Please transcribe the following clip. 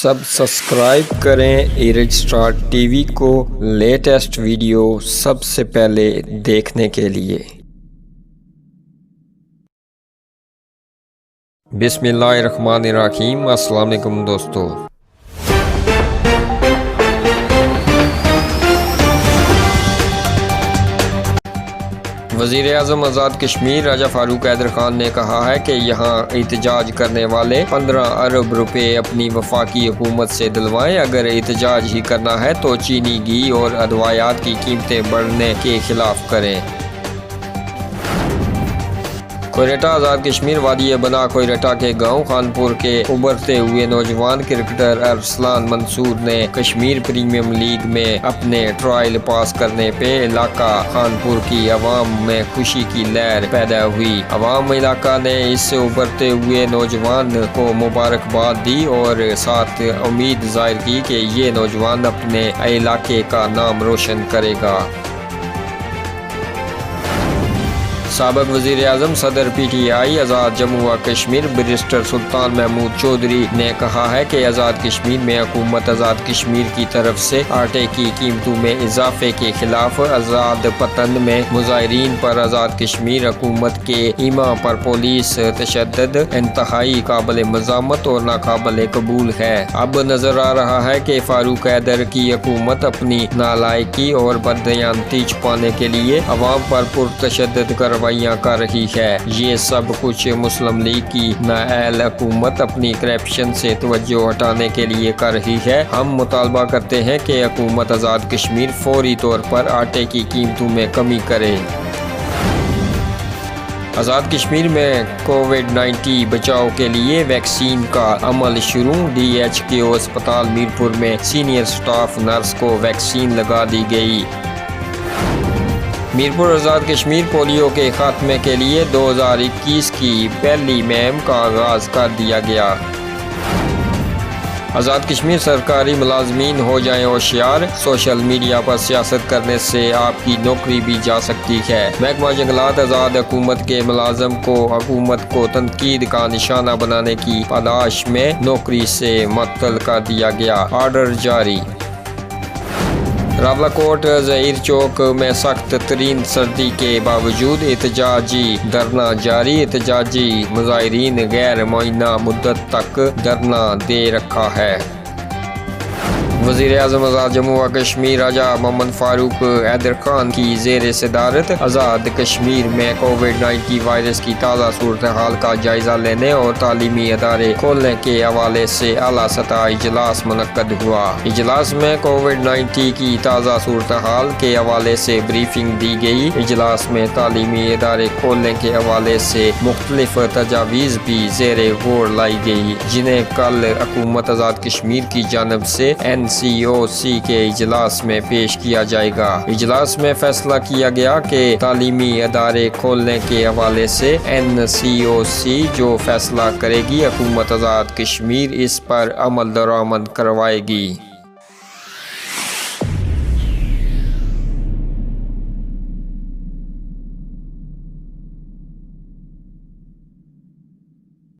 Subscribe کریں ایرج star T V کو latest video سب سے پہلے دیکھنے کے لیے۔ بسم اللہ الرحمن الرحیم۔ السلام علیکم دوستو۔ وزیر اعظم آزاد کشمیر راجہ فاروق حیدر خان نے کہا ہے کہ یہاں احتجاج کرنے والے 15 ارب روپے اپنی وفاقی حکومت سے دلوائیں۔ اگر احتجاج ہی کرنا ہے تو چینی گھی اور ادویات کی قیمتیں بڑھنے کے خلاف کریں۔ کوئٹہ آزاد کشمیر وادی بنا کوئٹہ کے گاؤں خانپور کے ابھرتے ہوئے نوجوان کرکٹر ارسلان منصور نے کشمیر پریمیئر لیگ میں اپنے ٹرائل پاس کرنے پہ علاقہ خانپور کی عوام میں خوشی کی لہر پیدا ہوئی۔ عوام علاقہ نے اس ابھرتے ہوئے نوجوان کو مبارکباد دی اور ساتھ امید ظاہر کی کہ یہ نوجوان اپنے علاقے کا نام روشن کرے گا۔ سابق وزیر اعظم صدر پی ٹی آئی آزاد جموں و کشمیر بیرسٹر سلطان محمود چودھری نے کہا ہے کہ آزاد کشمیر میں حکومت آزاد کشمیر کی طرف سے آٹے کی قیمتوں میں اضافے کے خلاف آزاد پتن میں مظاہرین پر آزاد کشمیر حکومت کے ایما پر پولیس تشدد انتہائی قابل مذمت اور ناقابل قبول ہے۔ اب نظر آ رہا ہے کہ فاروق حیدر کی حکومت اپنی نالائکی اور بددیانتی چھپانے کے لیے عوام پر پرتشدد کروائیاں کر رہی ہے۔ یہ سب کچھ مسلم لیگ کی نااہل حکومت اپنی کرپشن سے توجہ ہٹانے کے لیے کر رہی ہے۔ ہم مطالبہ کرتے ہیں کہ حکومت آزاد کشمیر فوری طور پر آٹے کی قیمتوں میں کمی کرے۔ آزاد کشمیر میں کووڈ-19 بچاؤ کے لیے ویکسین کا عمل شروع۔ ڈی ایچ کیو اسپتال میرپور میں سینئر سٹاف نرس کو ویکسین لگا دی گئی۔ میرپور آزاد کشمیر پولیو کے خاتمے کے لیے 2021 کی پہلی مہم کا آغاز کر دیا گیا۔ آزاد کشمیر سرکاری ملازمین ہو جائیں ہوشیار، سوشل میڈیا پر سیاست کرنے سے آپ کی نوکری بھی جا سکتی ہے۔ محکمہ جنگلات آزاد حکومت کے ملازم کو حکومت کو تنقید کا نشانہ بنانے کی پاداش میں نوکری سے معطل کر دیا گیا۔ آرڈر جاری۔ راولاکوٹ ظہیر چوک میں سخت ترین سردی کے باوجود احتجاجی دھرنا جاری۔ احتجاجی مظاہرین غیر معینہ مدت تک دھرنا دے رکھا ہے۔ وزیر اعظم آزاد جموں و کشمیر راجہ محمد فاروق حیدر خان کی زیر صدارت آزاد کشمیر میں کووڈ-19 وائرس کی تازہ صورتحال کا جائزہ لینے اور تعلیمی ادارے کھولنے کے حوالے سے اعلیٰ سطح اجلاس منعقد ہوا۔ اجلاس میں کووڈ-19 کی تازہ صورتحال کے حوالے سے بریفنگ دی گئی۔ اجلاس میں تعلیمی ادارے کھولنے کے حوالے سے مختلف تجاویز بھی زیر غور لائی گئی، جنہیں کل حکومت آزاد کشمیر کی جانب سے NCOC کے اجلاس میں پیش کیا جائے گا۔ اجلاس میں فیصلہ کیا گیا کہ تعلیمی ادارے کھولنے کے حوالے سے NCOC جو فیصلہ کرے گی، حکومت آزاد کشمیر اس پر عمل درآمد کروائے گی۔